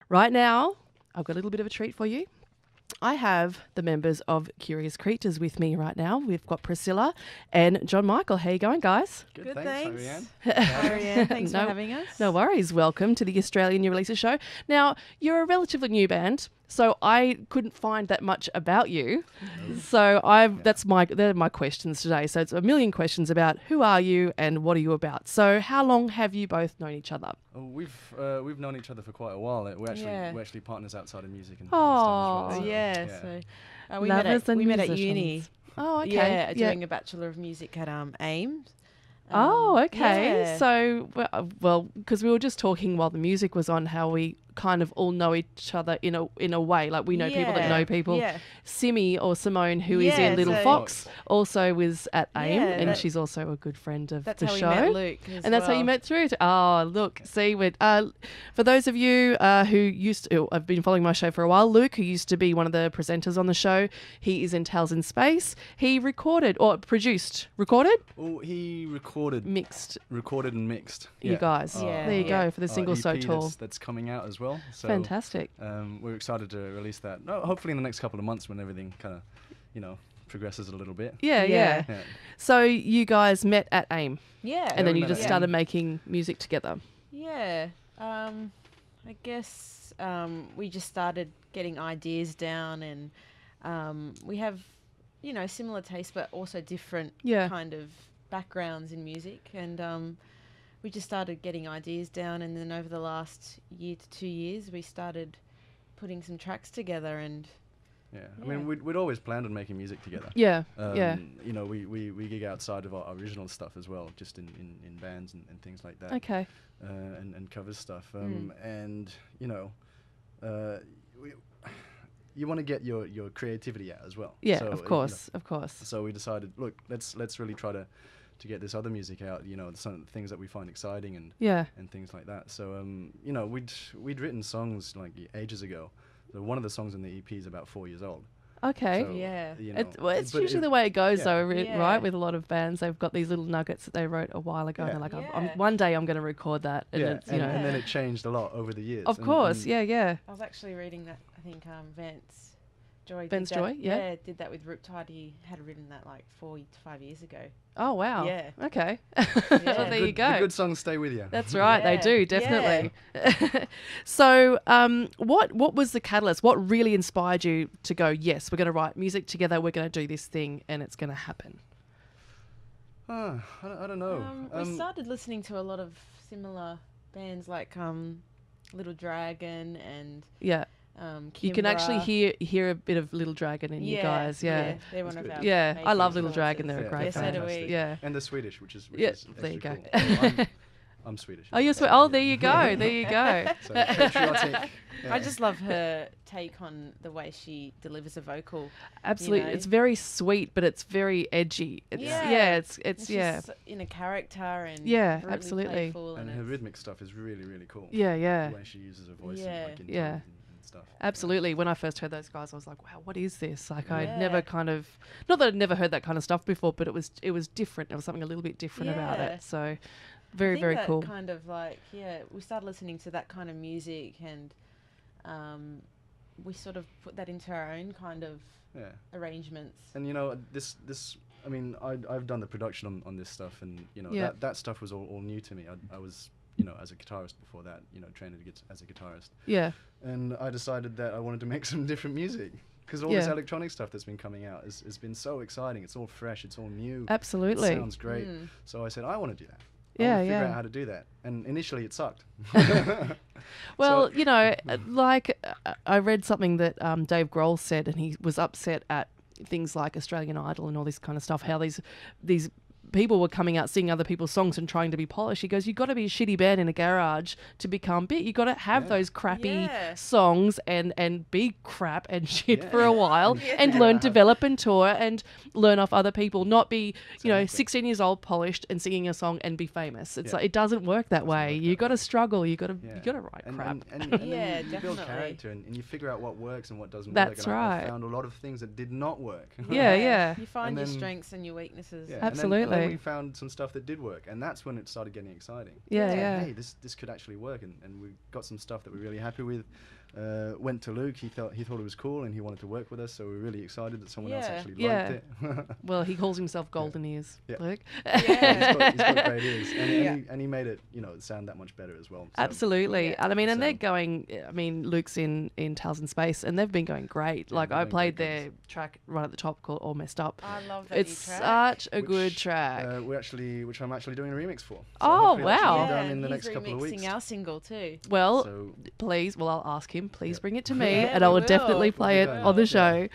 Right now, I've got a little bit of a treat for you. I have the members of Curious Creatures with me right now. We've got Priscilla and John Michael. How you going, guys? Good, thanks. Reanne. Hi, Reanne. Thanks for having us. No worries. Welcome to the Australian New Releases Show. Now, you're a relatively new band, so I couldn't find that much about you. So they're my questions today. So it's a million questions about who are you and what are you about. So how long have you both known each other? Oh, we've known each other for quite a while. We're actually partners outside of music and stuff as well. So, yeah. We met at uni. Oh, okay. Yeah, doing a Bachelor of Music at AIM. Okay. Yeah. So, well, because we were just talking while the music was on, how we kind of all know each other in a way. Like we know people that know people. Yeah. Simi or Simone, who is in Little Fox, also was at AIM, Yeah, and she's also a good friend of the show. That's how we met Luke and that's how you met through. Look, see, for those of you who have been following my show for a while, Luke, who used to be one of the presenters on the show, he is in Tales in Space. He recorded. Oh, he recorded and mixed. You guys, there you go for the single EP So Tall. That's coming out as well. So, fantastic. We're excited to release that. Hopefully in the next couple of months when everything kind of, progresses a little bit. Yeah. So you guys met at AIM. Yeah. And then you just started making music together. Yeah. I guess we just started getting ideas down, and we have, similar tastes but also different kind of backgrounds in music, and we just started getting ideas down, and then over the last year to 2 years we started putting some tracks together. And I mean, we'd always planned on making music together. We gig outside of our original stuff as well, just in bands and things like that. Okay. And cover stuff. And you want to get your creativity out as well. Yeah, so, of course. So we decided, look, let's really try to get this other music out. Some things that we find exciting and things like that. So we'd written songs like ages ago. So one of the songs in the EP is about 4 years old. Okay. So, it's usually the way it goes, though, right? With a lot of bands, they've got these little nuggets that they wrote a while ago, and they're like, one day I'm going to record that. And and then it changed a lot over the years. Of course, yeah. I was actually reading that, I think Vance Joy, did that with Riptide. He had written that like 4 to 5 years ago. Oh, wow. Yeah. Okay. So there you go. The good songs stay with you. That's right. They do, definitely. Yeah. So what was the catalyst? What really inspired you to go, yes, we're going to write music together, we're going to do this thing, and it's going to happen? I don't know. We started listening to a lot of similar bands like Little Dragon and you can actually hear a bit of Little Dragon in you guys. Yeah, they're one of our I love Little Dragon. They're a great band. So do we. Yeah, and the Swedish, which is there you go. Cool. I'm Swedish. Oh, you're Swedish. Oh, there you go. There you go. So patriotic. I just love her take on the way she delivers a vocal. Absolutely, it's very sweet, but it's very edgy. It's she's in a character and really absolutely. And her rhythmic stuff is really, really cool. Yeah. The way she uses her voice and stuff. Absolutely. When I first heard those guys, I was like, wow, what is this? Like I'd never not that I'd never heard that kind of stuff before, but it was different. There was something a little bit different about it. So very, very cool. Kind of like, we started listening to that kind of music, and we sort of put that into our own kind of arrangements. And this I mean, I've done the production on this stuff, and that stuff was all new to me. I was as a guitarist before that, trained as a guitarist. Yeah. And I decided that I wanted to make some different music, because all this electronic stuff that's been coming out has been so exciting. It's all fresh. It's all new. Absolutely. It sounds great. So I said, I want to do that. I want to figure out how to do that. And initially it sucked. Well, I read something that Dave Grohl said, and he was upset at things like Australian Idol and all this kind of stuff, how these people were coming out singing other people's songs and trying to be polished. He goes, you've got to be a shitty band in a garage to become big. You've got to have those crappy songs and be crap and shit for a while and learn, develop and tour and learn off other people, not be, 16 years old, polished and singing a song and be famous. It's like, it doesn't work that way. You got to struggle. You got to write crap. And you build character and you figure out what works and what doesn't work. That's and right. I found a lot of things that did not work. Yeah. You find your strengths and your weaknesses. Absolutely. then we found some stuff that did work, and that's when it started getting exciting. Hey, this could actually work, and we got some stuff that we're really happy with. Went to Luke. He thought it was cool, and he wanted to work with us. So we're really excited that someone else actually liked it. Well, he calls himself Golden Ears, Luke. He's got great ears, and he made it, sound that much better as well. So. Absolutely, and I mean, and they're going. I mean, Luke's in Tales in Space, and they've been going great. Like I played their track right at the top called "All Messed Up." I love that. It's such a good track. Which I'm actually doing a remix for. So oh wow! Done in the next couple of weeks. Remixing our single too. Well, please. Well, I'll ask him. Please bring it to me, and I will definitely play it on the show.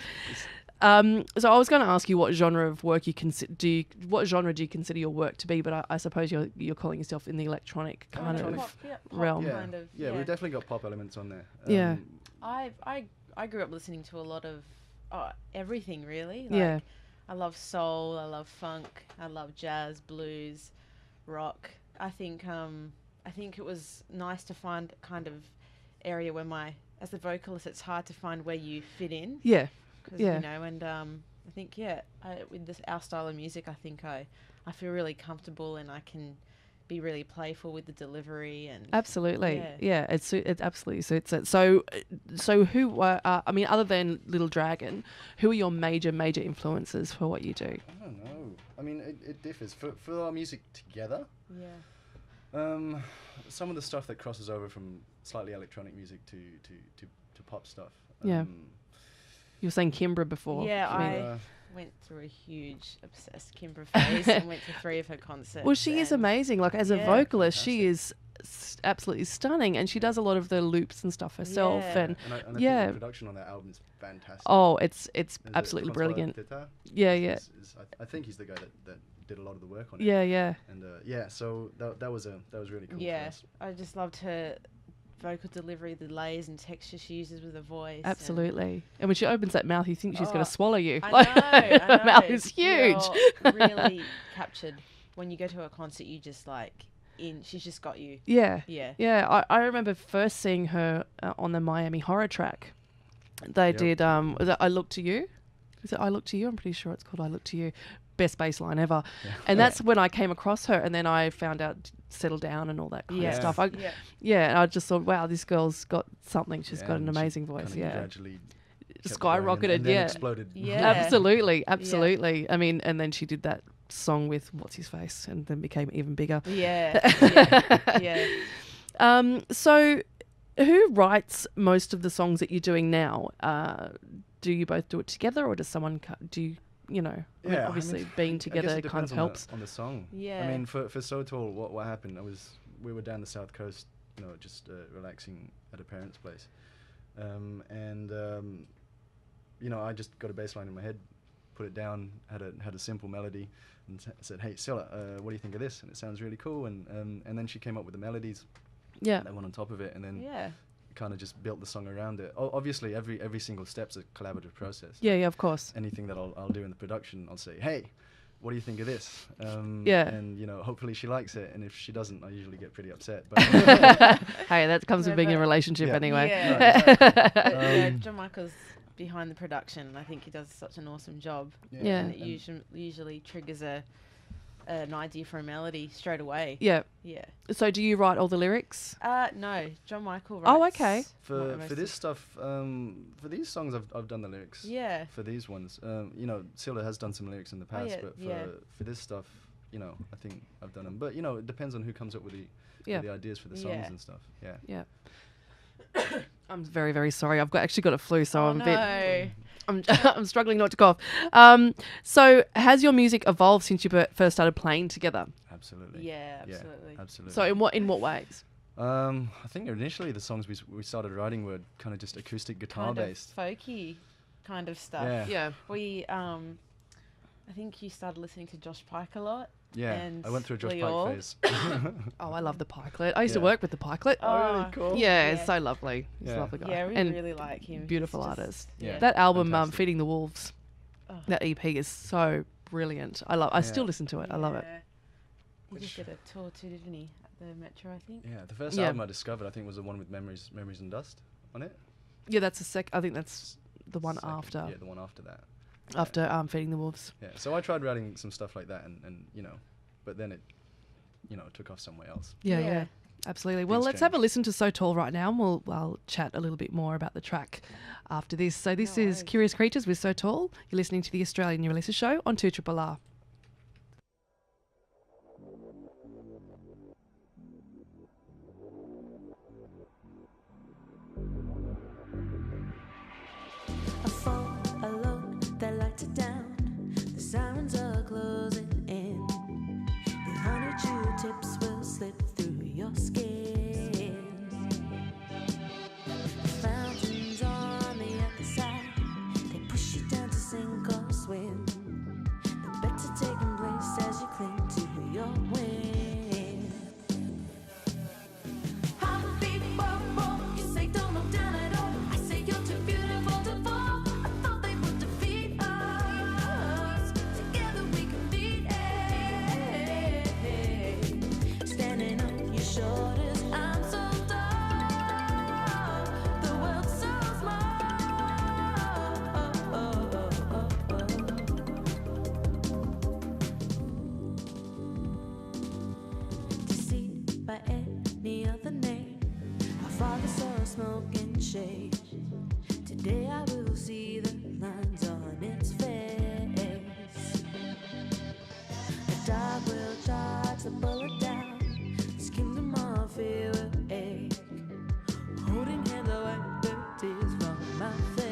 So I was going to ask you what genre of work you consider. What genre do you consider your work to be? But I suppose you're calling yourself in the electronic kind of pop realm. We've definitely got pop elements on there. I grew up listening to a lot of everything really. Like, I love soul. I love funk. I love jazz, blues, rock. I think it was nice to find kind of area where as the vocalist, it's hard to find where you fit in. Yeah. And I think with our style of music, I think I feel really comfortable and I can be really playful with the delivery and absolutely, it absolutely suits it. So who I mean, other than Little Dragon, who are your major influences for what you do? I don't know. I mean, it differs for our music together. Some of the stuff that crosses over from slightly electronic music to pop stuff. You were saying Kimbra before. Yeah, I went through a huge obsessed Kimbra phase and went to 3 of her concerts. Well, she is amazing. Like as a vocalist, she is absolutely stunning, and she does a lot of the loops and stuff herself. And I think the production on that album is fantastic. Oh, it's absolutely brilliant. I think he's the guy that did a lot of the work on it. And so that was really cool. Yeah, for us. I just loved her vocal delivery, the layers and texture she uses with her voice. Absolutely. And when she opens that mouth, you think she's going to swallow you. I know. Her mouth is huge. You're really captured. When you go to a concert, you just she's just got you. Yeah. I remember first seeing her on the Miami Horror track. They did, was it I Look to You? Is it I Look to You? I'm pretty sure it's called I Look to You. Best bass line ever. And that's when I came across her, and then I found out Settle Down and all that kind of stuff. And I just thought, wow, this girl's got something. She's got an amazing voice. Gradually skyrocketed. And then exploded. Absolutely. I mean, and then she did that song with what's his face, and then became even bigger. So who writes most of the songs that you're doing now? Do you both do it together, or does someone obviously being together kind of helps on the song. I mean, for So Tall, what happened? We were down the south coast, just relaxing at a parent's place, I just got a bass line in my head, put it down, had a simple melody, and said, "Hey, Scylla, what do you think of this?" And it sounds really cool, and then she came up with the melodies. That went on top of it, and then kind of just built the song around it. Obviously, every single step's a collaborative process. Yeah, of course. Anything that I'll do in the production, I'll say, "Hey, what do you think of this?" And hopefully she likes it. And if she doesn't, I usually get pretty upset. But hey, that comes with being in a relationship anyway. John Michael's behind the production. I think he does such an awesome job. And it usually triggers an idea for a melody straight away. Yeah. So do you write all the lyrics? No, John Michael writes. Oh, okay. For this stuff, for these songs, I've done the lyrics. Yeah. For these ones, Scylla has done some lyrics in the past, but for this stuff, I think I've done them. But it depends on who comes up with the ideas for the songs and stuff. Yeah. I'm very, very sorry. I've actually got a flu, so I'm struggling not to cough. So has your music evolved since you first started playing together? Absolutely. Yeah, absolutely. So in what ways? I think initially the songs we started writing were kind of just acoustic guitar based, folky kind of stuff. Yeah. We I think you started listening to Josh Pike a lot. Yeah, and I went through a Josh Pike phase. Oh, I love the Pikelet. I used to work with the Pikelet. Oh, really cool. Yeah, it's so lovely. He's a lovely guy. Yeah, we really like him. Beautiful artist. That album, Feeding the Wolves, that EP is so brilliant. I still listen to it. I love it. He just did a tour too, didn't he? At the Metro, I think. Yeah, the first album I discovered, I think, was the one with Memories and Dust on it. Yeah, that's I think that's the one after. Yeah, the one after that. after Feeding the Wolves. Yeah, so I tried writing some stuff like that, and you know, but then it, you know, took off somewhere else. Yeah. Absolutely. Well, let's have a listen to So Tall right now, and I'll chat a little bit more about the track after this. So this is Curious Creatures with So Tall. You're listening to the Australian New Releases Show on 2RRR. I fall alone, the lights are down, the sirens are closing in. The honeydew tips will slip through your skin. The fountains on the other side, they push you down to sink or swim. The bets are taking place as you cling to your wind. Heartbeat, whoa, whoa, you say don't look down at all. I say you're too beautiful to fall. I thought they would defeat us. Together we can beat it. Standing on your shoulders, I'm so tall. The world's so small. Deceived by any other name, our father saw a smoking shade. Today I will see the lines on its face. The dark will charge the bullet down. This kingdom of fear will ache. Holding hands, I wipe the tears from my face.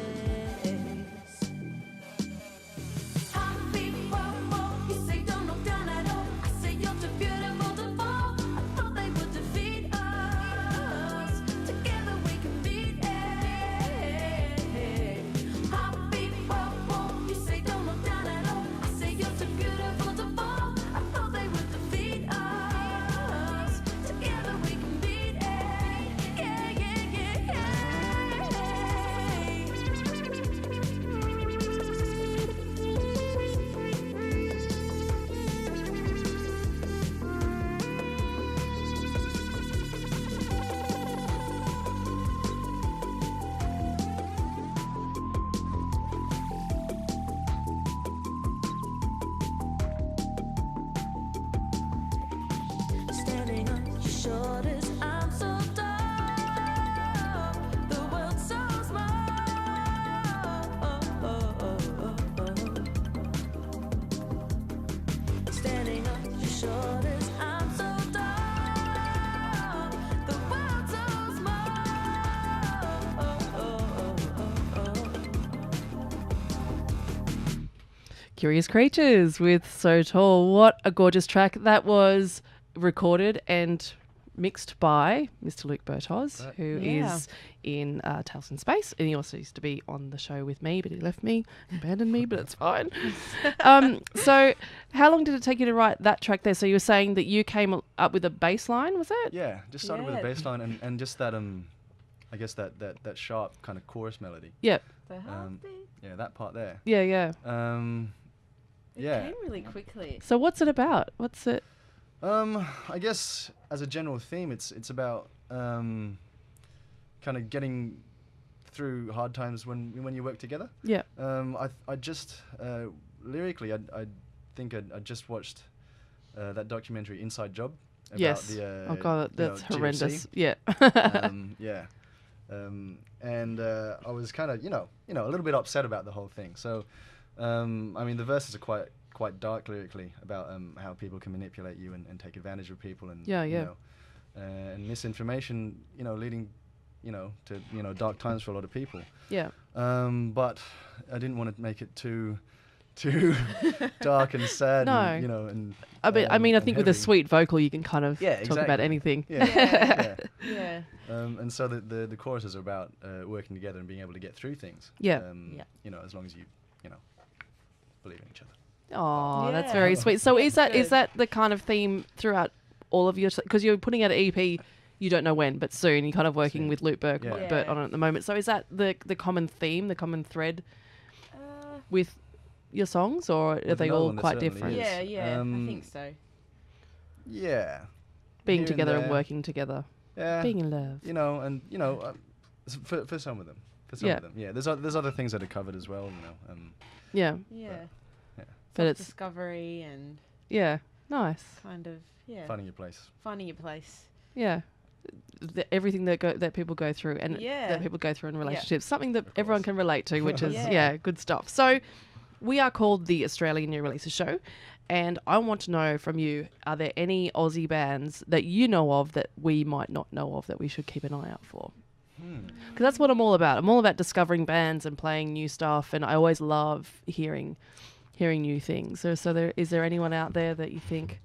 Heartbeat, whoa, whoa, you say don't look down at all. I say you're too beautiful to fall. I thought they would defeat us. Together we can beat it. Heartbeat, whoa, whoa, you say don't look down at all. I say you're too beautiful to fall. I thought they would defeat us. Together we can beat it. Yeah, yeah, yeah, yeah. Standing on your shoulders, I'm so tall. The world's so small. Standing on your shoulders, I'm so tall. The world's so small. Curious Creatures with So Tall. What a gorgeous track. That was recorded and mixed by Mr. Luke Bertos, who is in Tales in Space. And he also used to be on the show with me, but he left me, abandoned me, but it's fine. So how long did it take you to write that track there? So you were saying that you came up with a bass line, was it? Yeah, just started with a bass line and just that, I guess that sharp kind of chorus melody. Yep. The heartbeat. Yeah, that part there. Yeah, yeah. It came really quickly. So what's it about? What's it? I guess as a general theme, it's about kind of getting through hard times when you work together. Yeah. I just lyrically, I think I just watched that documentary Inside Job. About Yes. the, oh God, that's horrendous. GFC. Yeah. Yeah. And I was kind of, you know, a little bit upset about the whole thing. So, I mean, the verses are quite dark lyrically about how people can manipulate you and take advantage of people and you know, and misinformation, you know, leading, you know, to dark times for a lot of people. Yeah. But I didn't want to make it too dark and sad. No. And, you know, and I mean, I think with a sweet vocal, you can kind of talk exactly. about anything. Yeah. Yeah. And so the choruses are about working together and being able to get through things. Yeah. You know, as long as you know, believe in each other. Oh, that's Yeah. very sweet. So is That's that good. the kind of theme throughout all of your? Because you're putting out an EP, you don't know when, but soon. You're kind of working with Luke Burt on it at the moment. So is that the common theme, the common thread with your songs, or are they all quite different? Yeah, I think so. Yeah. Being Here together and there. working together. Yeah. Being in love. You know, and for some of them. For some of them, yeah. There's other things that are covered as well, you know. Yeah. But it's discovery and nice. Kind of finding your place. Finding your place. Yeah. Everything that people go through and that people go through in relationships, something that everyone can relate to, which is good stuff. So we are called the Australian New Releases Show, and I want to know from you, are there any Aussie bands that you know of that we might not know of that we should keep an eye out for? Because that's what I'm all about. I'm all about discovering bands and playing new stuff, and I always love hearing new things. So is there anyone out there that you think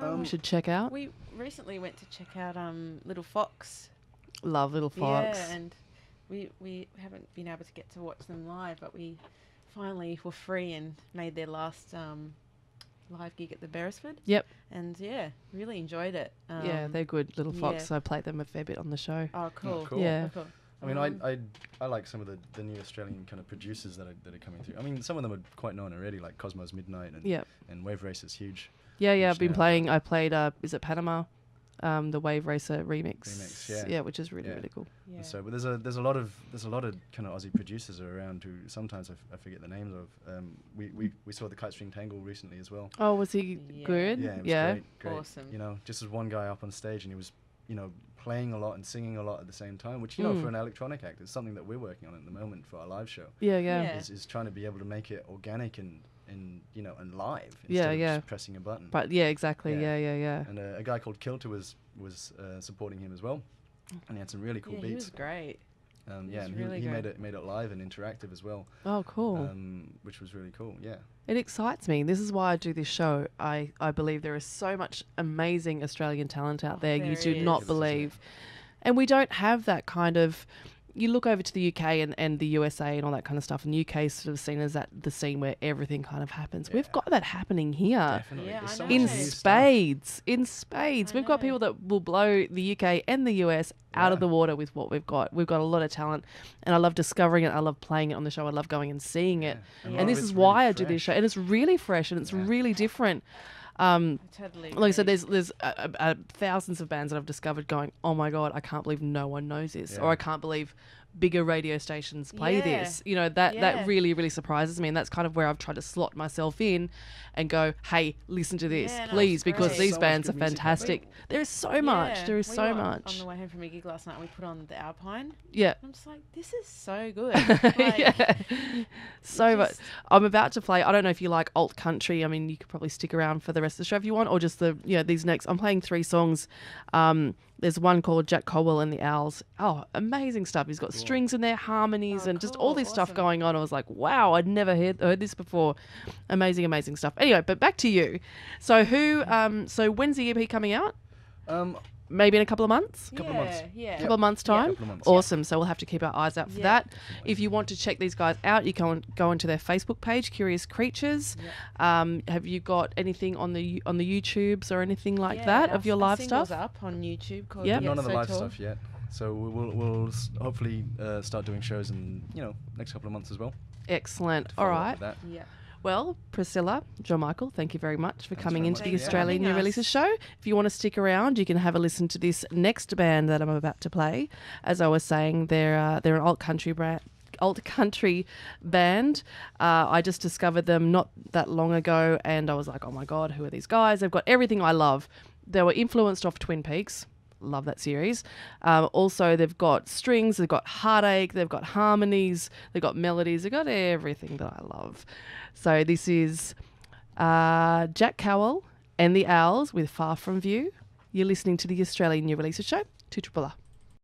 we should check out? We recently went to check out Little Fox. Love Little Fox. Yeah, and we haven't been able to get to watch them live, but we finally were free and made their last live gig at the Beresford. Yep. And really enjoyed it. They're good. Little Fox. I played them a fair bit on the show. Oh, cool. Yeah. Cool. I mean, I like some of the new Australian kind of producers that are coming through. I mean, some of them are quite known already, like Cosmo's Midnight and Wave Race is huge. Yeah, I've been playing. I played. Is it Panama? The Wave Racer remix. Yeah, which is really cool. Yeah. So, but there's a lot of kind of Aussie producers around who sometimes I forget the names of. We saw the Kite String Tangle recently as well. Oh, was he good? Yeah, it was great. Awesome. You know, just as one guy up on stage, and he was, you know, playing a lot and singing a lot at the same time, which, you know, for an electronic act is something that we're working on at the moment for our live show. Yeah. Is trying to be able to make it organic and you know, and live instead of just pressing a button. But exactly. Yeah. And a guy called Kilter was supporting him as well, and he had some really cool beats. He was great. And he made it live and interactive as well. Oh, cool. Which was really cool. Yeah. It excites me. This is why I do this show. I believe there is so much amazing Australian talent out there. You do not believe. And we don't have that kind of... You look over to the UK and the USA and all that kind of stuff, and the UK is sort of seen as the scene where everything kind of happens. We've got that happening here. Definitely. Yeah, in spades. We've got people that will blow the UK and the US out of the water with what we've got. We've got a lot of talent, and I love discovering it. I love playing it on the show. I love going and seeing it. And this is why I do this show. And it's really fresh and it's really different. Totally. Like I said, there's thousands of bands that I've discovered going, oh my God, I can't believe no one knows this, or I can't believe bigger radio stations play this. You know, that really, really surprises me, and that's kind of where I've tried to slot myself in and go, hey, listen to this, please, because these bands are fantastic. There is so much. There is so much. On the way home from a gig last night, we put on the Alpine. Yeah. I'm just like, this is so good. Like, so much. I'm about to play, I don't know if you like alt country. I mean, you could probably stick around for the rest of the show if you want, or just these next. I'm playing 3 songs. There's one called Jack Colwell and the Owls. Oh, amazing stuff. He's got strings in there, harmonies, and just all this stuff going on. I was like, wow, I'd never heard this before. Amazing stuff. Anyway, but back to you. So so when's the EP coming out? Maybe in a couple of months? Couple of months time? Couple of months, awesome. So we'll have to keep our eyes out for that. If you want to check these guys out, you can go onto their Facebook page, Curious Creatures. Have you got anything on the YouTubes or anything like that of your live stuff? Up on YouTube called None of the live stuff yet. So we'll hopefully start doing shows in next couple of months as well. Excellent. All right. Well, Priscilla, John Michael, thank you very much for coming into the Australian New Releases Show. If you want to stick around, you can have a listen to this next band that I'm about to play. As I was saying, they're an alt country band. I just discovered them not that long ago, and I was like, oh my God, who are these guys? They've got everything I love. They were influenced off Twin Peaks. Love that series. Also, they've got strings, they've got heartache, they've got harmonies, they've got melodies, they've got everything that I love. So this is Jack Cowell and the Owls with Far From View. You're listening to the Australian New Releases Show, 2 Triple R.